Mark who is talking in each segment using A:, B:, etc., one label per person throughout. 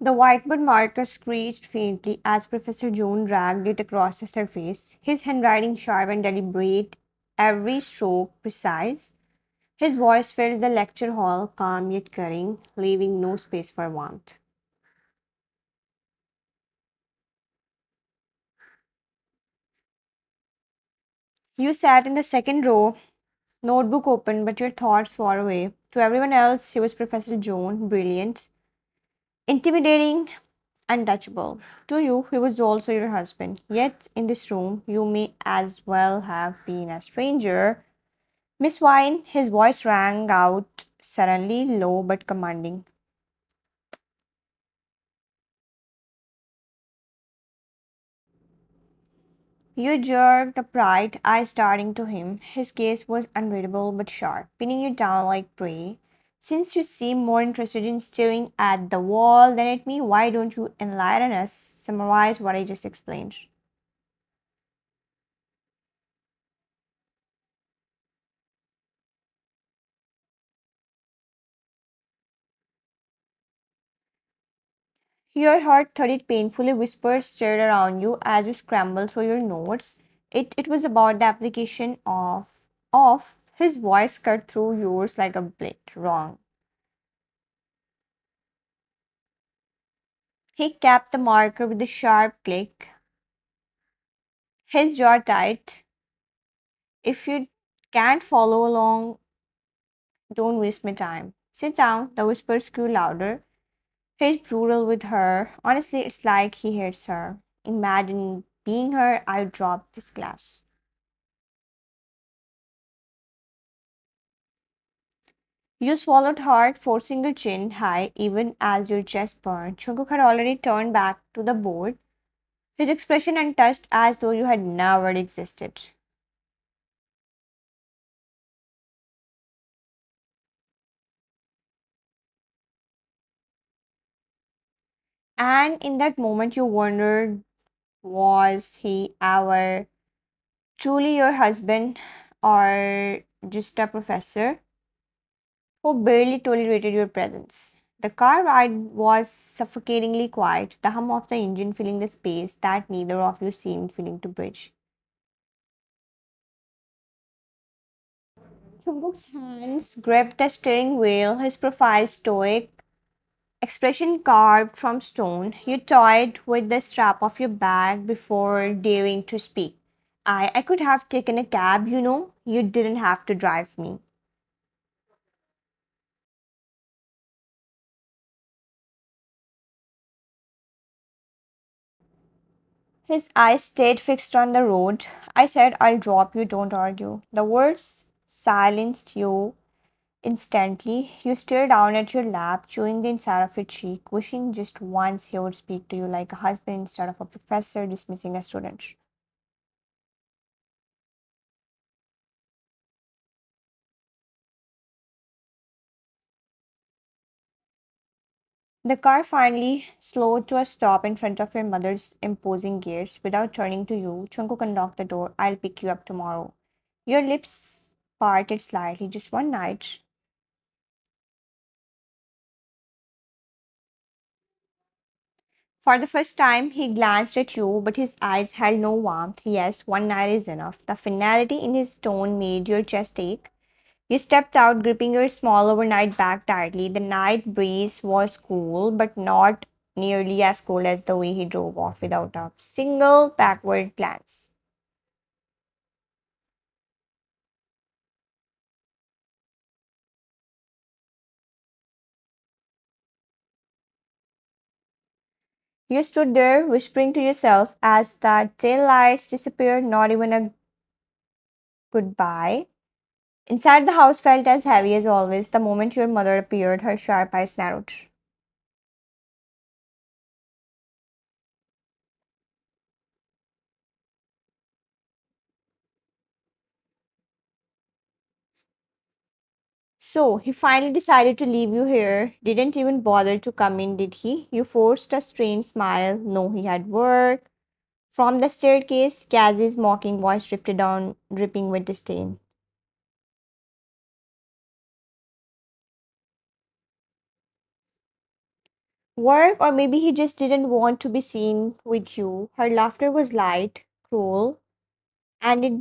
A: The whiteboard marker screeched faintly as Professor Jones dragged it across the surface, his handwriting sharp and deliberate, every stroke precise. His voice filled the lecture hall, calm yet cutting, leaving no space for warmth. You sat in the second row, notebook open, but your thoughts far away. To everyone else, he was Professor Jones, brilliant, intimidating, untouchable. To you, he was also your husband. Yet, in this room, you may as well have been a stranger. Miss Wine, his voice rang out suddenly, low but commanding. You jerked upright, eyes starting to him. His gaze was unreadable but sharp, pinning you down like prey. Since you seem more interested in staring at the wall than at me, why don't you enlighten us? Summarize what I just explained. Your heart thudded painfully, whispers stirred around you as you scrambled through your notes. It was about the application of his voice cut through yours like a blade. Wrong. He capped the marker with a sharp click, his jaw tight. If you can't follow along, don't waste my time. Sit down, the whispers grew louder. He's brutal with her. Honestly, it's like he hates her. Imagine being her, I would drop this glass. You swallowed hard, forcing your chin high even as your chest burned. Jungkook had already turned back to the board, his expression untouched as though you had never existed. And in that moment, you wondered, was he ever truly your husband or just a professor who barely tolerated your presence? The car ride was suffocatingly quiet, the hum of the engine filling the space that neither of you seemed willing to bridge. Jungkook's hands gripped the steering wheel, his profile stoic, expression carved from stone. You toyed with the strap of your bag before daring to speak. I could have taken a cab, you know. You didn't have to drive me. His eyes stayed fixed on the road. I said, I'll drop you, don't argue. The words silenced you instantly. You stared down at your lap, chewing the inside of your cheek, wishing just once he would speak to you like a husband instead of a professor dismissing a student. The car finally slowed to a stop in front of your mother's imposing gates. Without turning to you, Chunkook unlocked the door. I'll pick you up tomorrow. Your lips parted slightly. Just one night. For the first time, he glanced at you, but his eyes held no warmth. Yes, one night is enough. The finality in his tone made your chest ache. You stepped out, gripping your small overnight bag tightly. The night breeze was cool, but not nearly as cold as the way he drove off without a single backward glance. You stood there, whispering to yourself as the tail lights disappeared, not even a goodbye. Inside the house felt as heavy as always. The moment your mother appeared, her sharp eyes narrowed. So, he finally decided to leave you here. Didn't even bother to come in, did he? You forced a strained smile. No, he had work. From the staircase, Kazzy's mocking voice drifted down, dripping with disdain. Work, or maybe he just didn't want to be seen with you. Her laughter was light, cruel, and it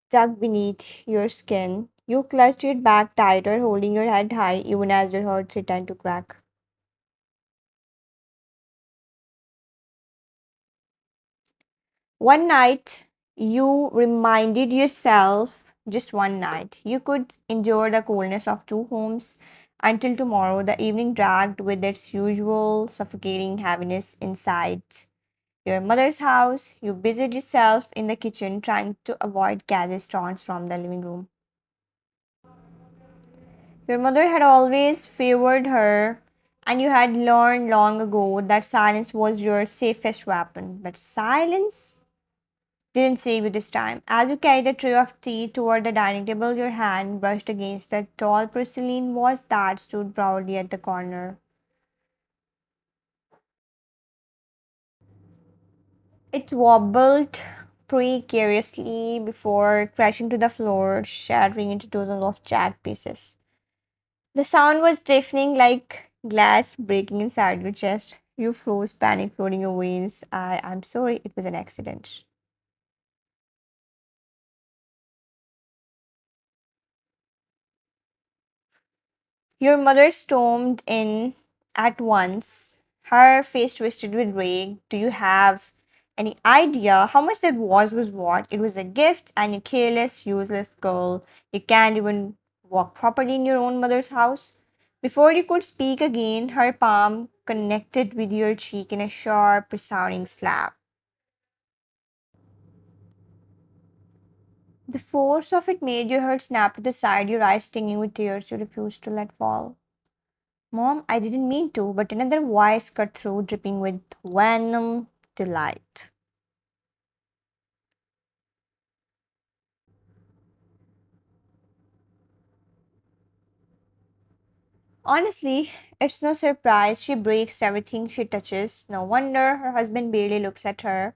A: dug beneath your skin. You clutched it back tighter, holding your head high even as your heart threatened to crack. One night, you reminded yourself, just one night, you could endure the coldness of two homes until tomorrow. The evening dragged with its usual suffocating heaviness inside your mother's house. You busied yourself in the kitchen trying to avoid Kaz's taunts from the living room. Your mother had always favored her, and you had learned long ago that silence was your safest weapon. But silence didn't save you this time. As you carried a tray of tea toward the dining table, your hand brushed against the tall porcelain vase that stood proudly at the corner. It wobbled precariously before crashing to the floor, shattering into dozens of jagged pieces. The sound was deafening, like glass breaking inside your chest. You froze, panic flooding your veins. I'm sorry, it was an accident. Your mother stormed in at once, her face twisted with rage. Do you have any idea how much that was worth? It was a gift, and you careless, useless girl. You can't even walk properly in your own mother's house. Before you could speak again, her palm connected with your cheek in a sharp, resounding slap. The force of it made your heart snap to the side, your eyes stinging with tears you refused to let fall. Mom, I didn't mean to, but another voice cut through, dripping with venom delight. Honestly, it's no surprise she breaks everything she touches. No wonder her husband barely looks at her.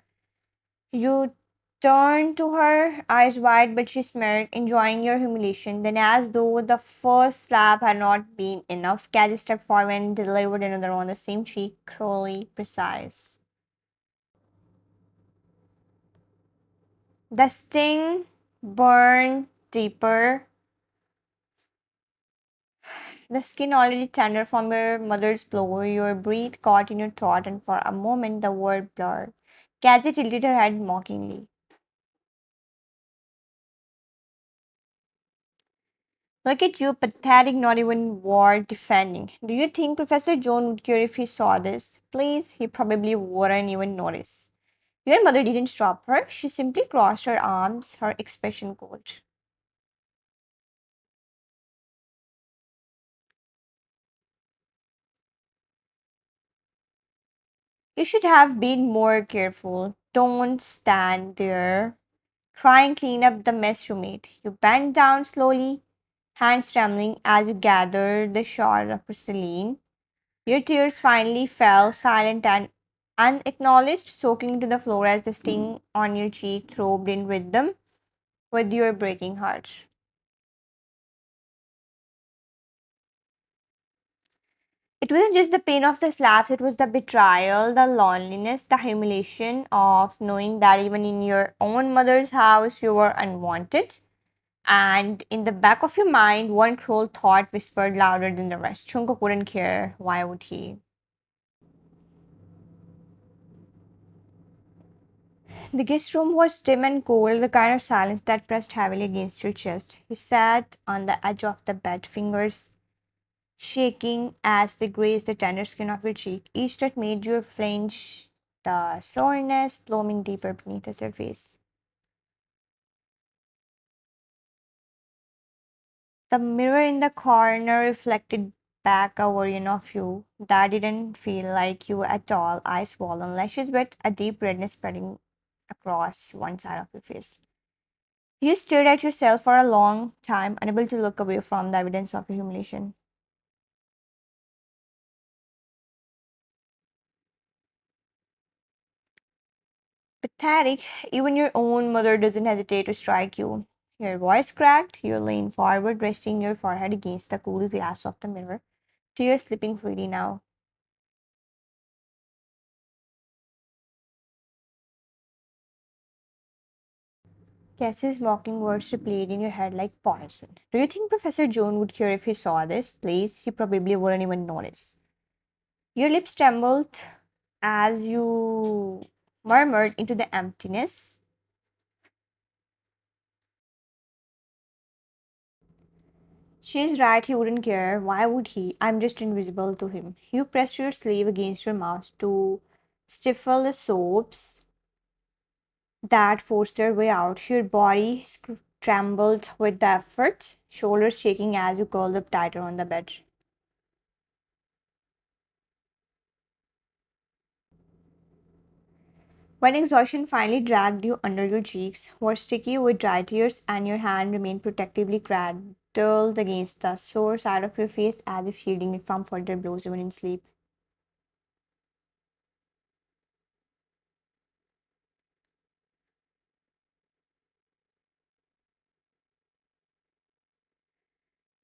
A: You turn to her, eyes wide, but she smirked, enjoying your humiliation. Then, as though the first slap had not been enough, Cassie stepped forward and delivered another on the same cheek, cruelly precise. The sting burned deeper, the skin already tender from your mother's blow, your breath caught in your throat, and for a moment the word blurred. Cassie tilted her head mockingly. Look at you, pathetic, not even worth defending. Do you think Professor Jones would care if he saw this? Please, he probably wouldn't even notice. Your mother didn't stop her, she simply crossed her arms, her expression cold. You should have been more careful. Don't stand there crying, clean up the mess you made. You bent down slowly, hands trembling as you gathered the shards of porcelain. Your tears finally fell, silent and unacknowledged, soaking into the floor as the sting on your cheek throbbed in rhythm with your breaking heart. It wasn't just the pain of the slaps, it was the betrayal, the loneliness, the humiliation of knowing that even in your own mother's house you were unwanted. And in the back of your mind, one cruel thought whispered louder than the rest. Jungkook wouldn't care. Why would he? The guest room was dim and cold, the kind of silence that pressed heavily against your chest. You sat on the edge of the bed, fingers shaking as they grazed the tender skin of your cheek. Each touch made you flinch, the soreness blooming deeper beneath the surface. The mirror in the corner reflected back a version of you that didn't feel like you at all. Eyes swollen, lashes wet, a deep redness spreading across one side of your face. You stared at yourself for a long time, unable to look away from the evidence of your humiliation. Pathetic, even your own mother doesn't hesitate to strike you. Your voice cracked, you leaned forward, resting your forehead against the cool glass of the mirror. Tears slipping freely now. Cassie's mocking words replayed in your head like poison. Do you think Professor Jones would care if he saw this? Please, he probably wouldn't even notice. Your lips trembled as you murmured into the emptiness. She's right, he wouldn't care. Why would he? I'm just invisible to him. You pressed your sleeve against your mouth to stifle the sobs that forced their way out. Your body trembled with the effort, shoulders shaking as you curled up tighter on the bed. When exhaustion finally dragged you under, your cheeks were sticky with dry tears, and your hand remained protectively cradled against the sore side of your face as if shielding it from further blows even in sleep.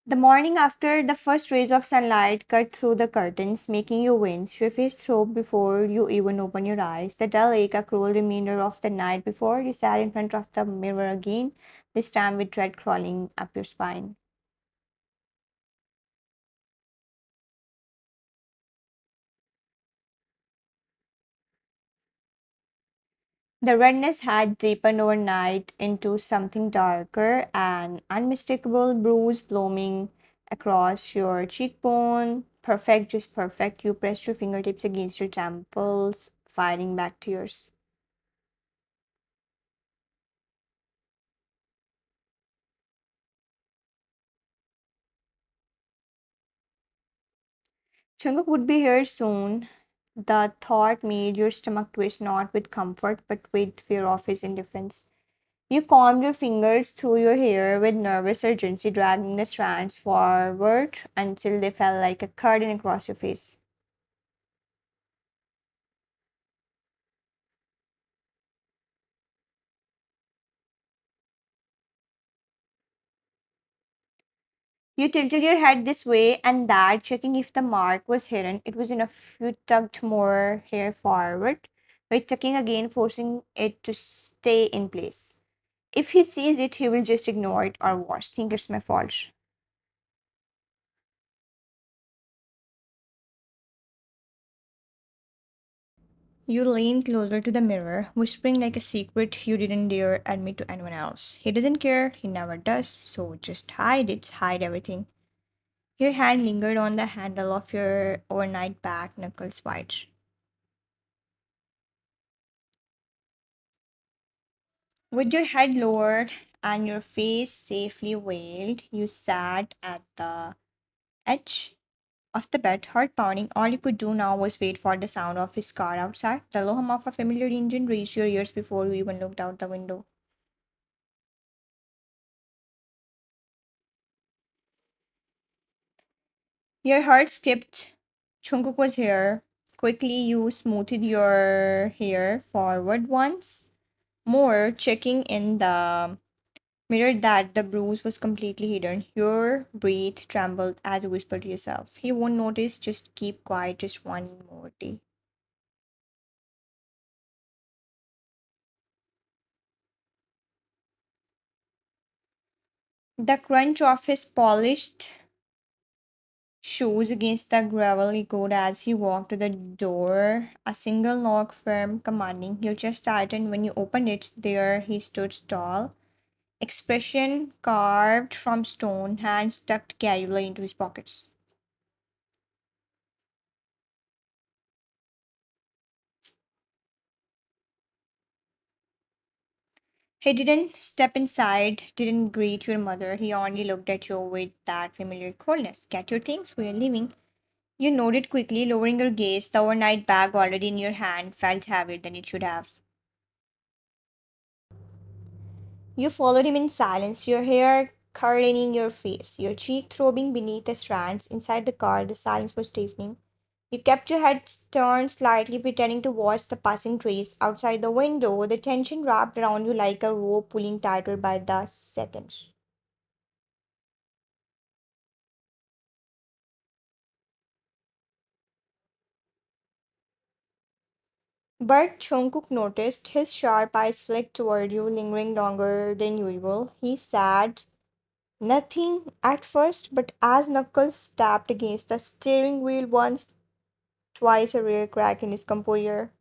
A: The morning after, the first rays of sunlight cut through the curtains, making you wince. Your face throbbed before you even opened your eyes. The dull ache, a cruel reminder of the night before, you sat in front of the mirror again, this time with dread crawling up your spine. The redness had deepened overnight into something darker, an unmistakable bruise blooming across your cheekbone. Perfect, just perfect. You pressed your fingertips against your temples, fighting back tears. Jungkook would be here soon. The thought made your stomach twist not with comfort but with fear of his indifference. You combed your fingers through your hair with nervous urgency, dragging the strands forward until they fell like a curtain across your face. You tilted your head this way and that, checking if the mark was hidden. It was enough. You tugged more hair forward, by tucking again, forcing it to stay in place. If he sees it, he will just ignore it or worse, think it's my fault. You lean closer to the mirror, whispering like a secret you didn't dare admit to anyone else. He doesn't care, he never does, so just hide it, hide everything. Your hand lingered on the handle of your overnight back, knuckles white. With your head lowered and your face safely veiled, you sat at the edge of the bed, heart pounding. All you could do now was wait for the sound of his car outside. The low hum of a familiar engine reached your ears before you even looked out the window. Your heart skipped. Jungkook was here. Quickly, you smoothed your hair forward once more, checking in the mirror that the bruise was completely hidden. Your breath trembled as you whispered to yourself, he won't notice, just keep quiet, just one more day. The crunch of his polished shoes against the gravel echoed as he walked to the door, a single knock firm, commanding. Your chest tightened when you opened it. There he stood tall, expression carved from stone, hands tucked casually into his pockets. He didn't step inside, didn't greet your mother. He only looked at you with that familiar coldness. Get your things, we're leaving. You nodded quickly, lowering your gaze. The overnight bag already in your hand felt heavier than it should have. You followed him in silence, your hair curling your face, your cheek throbbing beneath the strands. Inside the car, the silence was stiffening. You kept your head turned slightly, pretending to watch the passing trees outside the window. The tension wrapped around you like a rope pulling tighter by the second. But Jungkook noticed his sharp eyes flicked toward you, lingering longer than usual. He said nothing at first, but as Knuckles tapped against the steering wheel once, twice, a rare crack in his composure.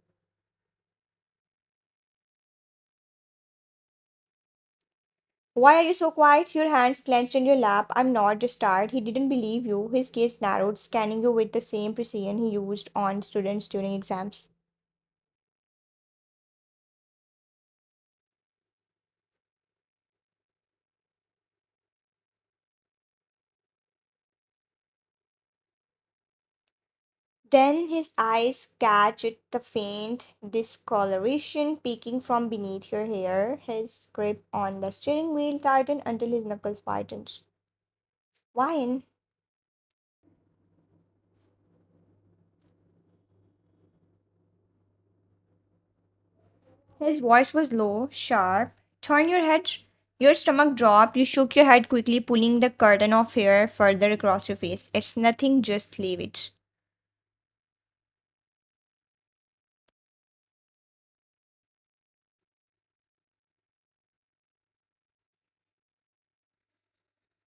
A: Why are you so quiet? Your hands clenched in your lap. I'm not just tired. He didn't believe you. His gaze narrowed, scanning you with the same precision he used on students during exams. Then his eyes catch it, the faint discoloration peeking from beneath your hair. His grip on the steering wheel tightened until his knuckles whitened. Wine. His voice was low, sharp. Turn your head. Your stomach dropped. You shook your head quickly, pulling the curtain of hair further across your face. It's nothing, just leave it.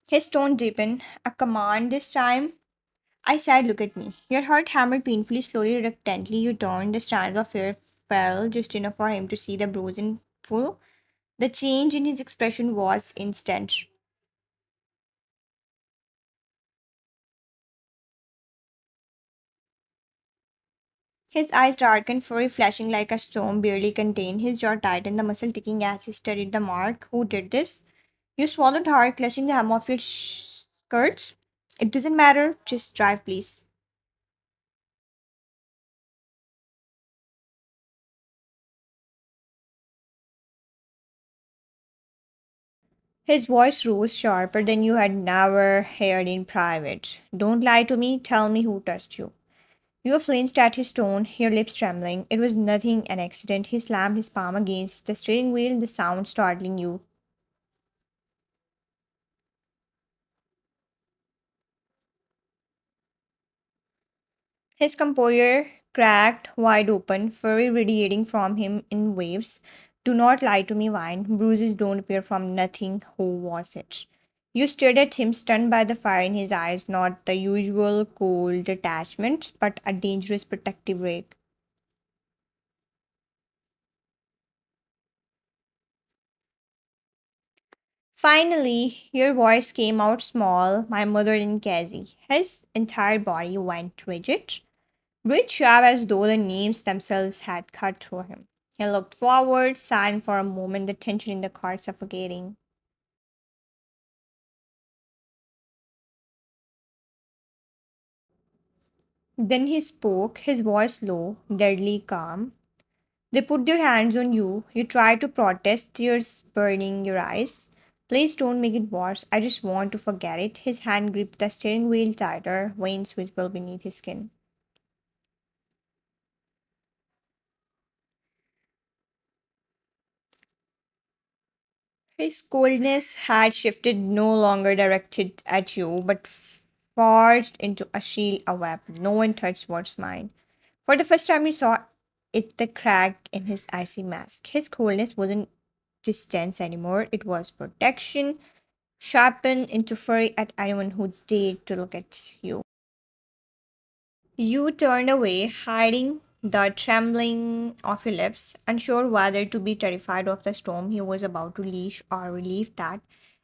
A: His tone deepened, a command this time. I said, look at me. Your heart hammered painfully, slowly, reluctantly. You turned. The strands of hair fell just enough for him to see the bruise in full. The change in his expression was instant. His eyes darkened, fury flashing like a storm barely contained. His jaw tightened, the muscle ticking as he studied the mark. Who did this? You swallowed hard, clutching the hem of your skirts. It doesn't matter. Just drive, please. His voice rose sharper than you had never heard in private. Don't lie to me. Tell me who touched you. You flinched at his tone, your lips trembling. It was nothing, an accident. He slammed his palm against the steering wheel, the sound startling you. His composure cracked wide open, fury radiating from him in waves. Do not lie to me, Vine. Bruises don't appear from nothing. Who was it? You stared at him, stunned by the fire in his eyes, not the usual cold detachment, but a dangerous protective ray. Finally, your voice came out small, my mother in Cassie. His entire body went rigid, rigid sharp as though the names themselves had cut through him. He looked forward, silent for a moment, the tension in the car suffocating. Then he spoke, his voice low, deadly calm. They put their hands on you. You try to protest, tears burning your eyes. Please don't make it worse. I just want to forget it. His hand gripped the steering wheel tighter, veins visible beneath his skin. His coldness had shifted, no longer directed at you, but forged into a shield, a weapon. No one touched what's mine. For the first time, you saw it the crack in his icy mask. His coldness wasn't distance anymore, it was protection, sharpened into fury at anyone who dared to look at you. You turned away, hiding the trembling of your lips, unsure whether to be terrified of the storm he was about to leash or relieved that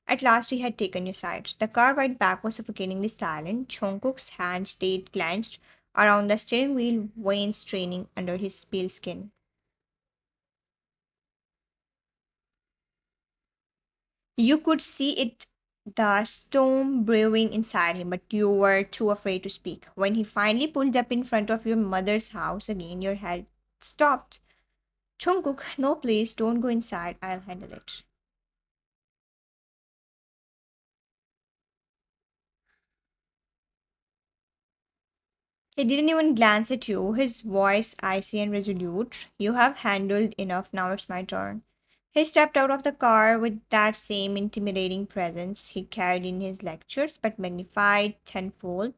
A: at last he had taken your side. The car right back was suffocatingly silent. Jungkook's hand stayed clenched around the steering wheel, veins straining under his pale skin. You could see it, the storm brewing inside him, but you were too afraid to speak. When he finally pulled up in front of your mother's house again, your head stopped. Jungkook, no please, don't go inside, I'll handle it. He didn't even glance at you, his voice icy and resolute. You have handled enough, now it's my turn. He stepped out of the car with that same intimidating presence he carried in his lectures, but magnified tenfold.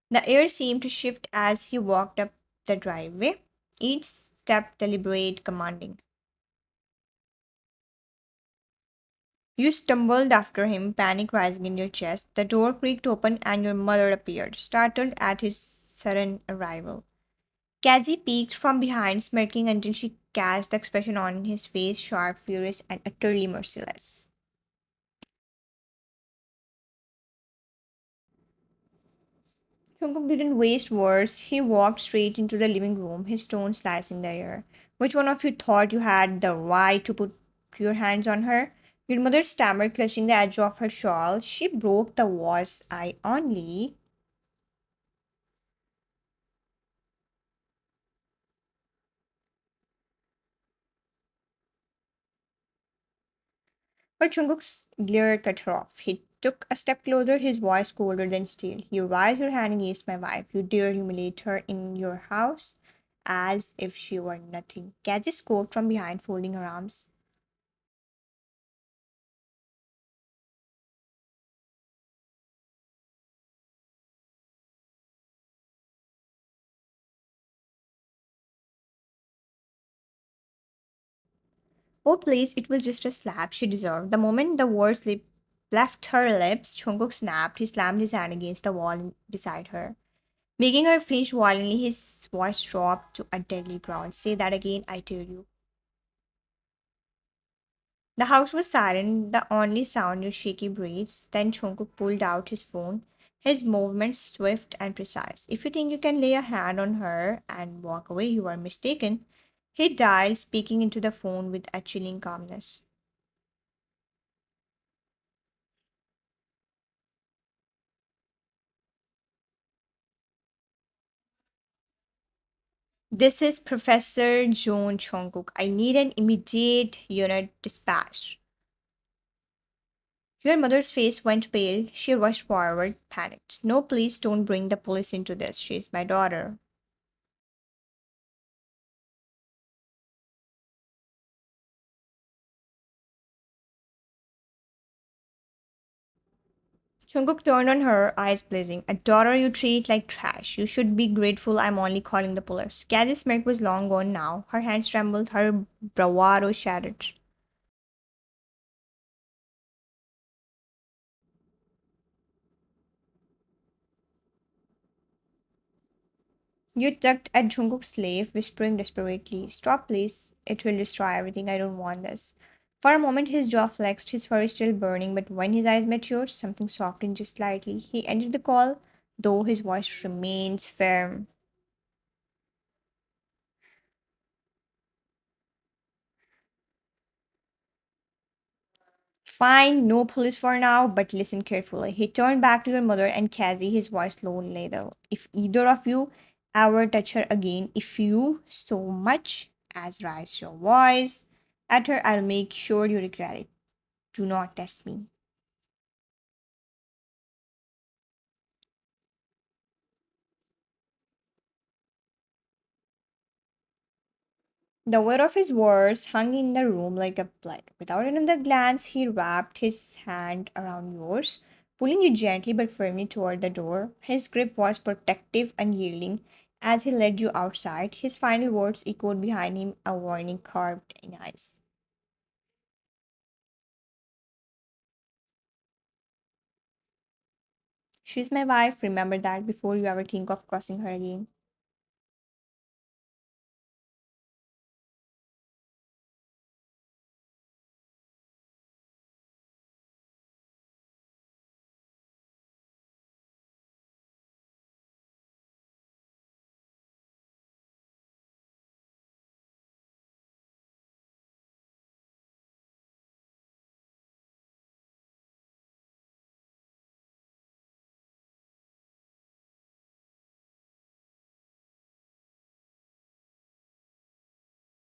A: The air seemed to shift as he walked up the driveway. each step deliberate, commanding. You stumbled after him, panic rising in your chest. The door creaked open and your mother appeared, startled at his sudden arrival. Cassie peeked from behind, smirking until she cast the expression on his face sharp, furious, and utterly merciless. Jungkook didn't waste words. He walked straight into the living room, his tone slicing the air. Which one of you thought you had the right to put your hands on her? Your mother stammered, clutching the edge of her shawl. She broke the was I only. But Jungkook's glare cut her off. He took a step closer, his voice colder than steel. You raise your hand against my wife. You dare humiliate her in your house as if she were nothing. Cassie scoped from behind, folding her arms. Oh, please, it was just a slap she deserved. The moment the words left her lips, Jungkook snapped. He slammed his hand against the wall beside her, making her flinch violently. His voice dropped to a deadly growl. Say that again, I tell you. The house was silent, the only sound was shaky breaths. Then Jungkook pulled out his phone, his movements swift and precise. If you think you can lay a hand on her and walk away, you are mistaken. He dialed, speaking into the phone with a chilling calmness. This is Professor Joan Jungkook. I need an immediate unit dispatched. Your mother's face went pale. She rushed forward, panicked. No, please don't bring the police into this. She's my daughter. Jungkook turned on her, eyes blazing. A daughter you treat like trash. You should be grateful I'm only calling the police. Cassie's smirk was long gone now. Her hands trembled, her bravado shattered. You tugged at Jungkook's sleeve, whispering desperately, Stop, please. It will destroy everything. I don't want this. For a moment, his jaw flexed, his fur still burning, but when his eyes met yours, something softened just slightly. He ended the call, though his voice remains firm. Fine, no police for now, but listen carefully. He turned back to your mother and Cassie, his voice low and level. If either of you ever touch her again, if you so much as raise your voice at her, I'll make sure you regret it. Do not test me. The weight of his words hung in the room like a blight. Without another glance, he wrapped his hand around yours, pulling you gently but firmly toward the door. His grip was protective, unyielding. As he led you outside, his final words echoed behind him, a warning carved in ice. She's my wife, remember that before you ever think of crossing her again.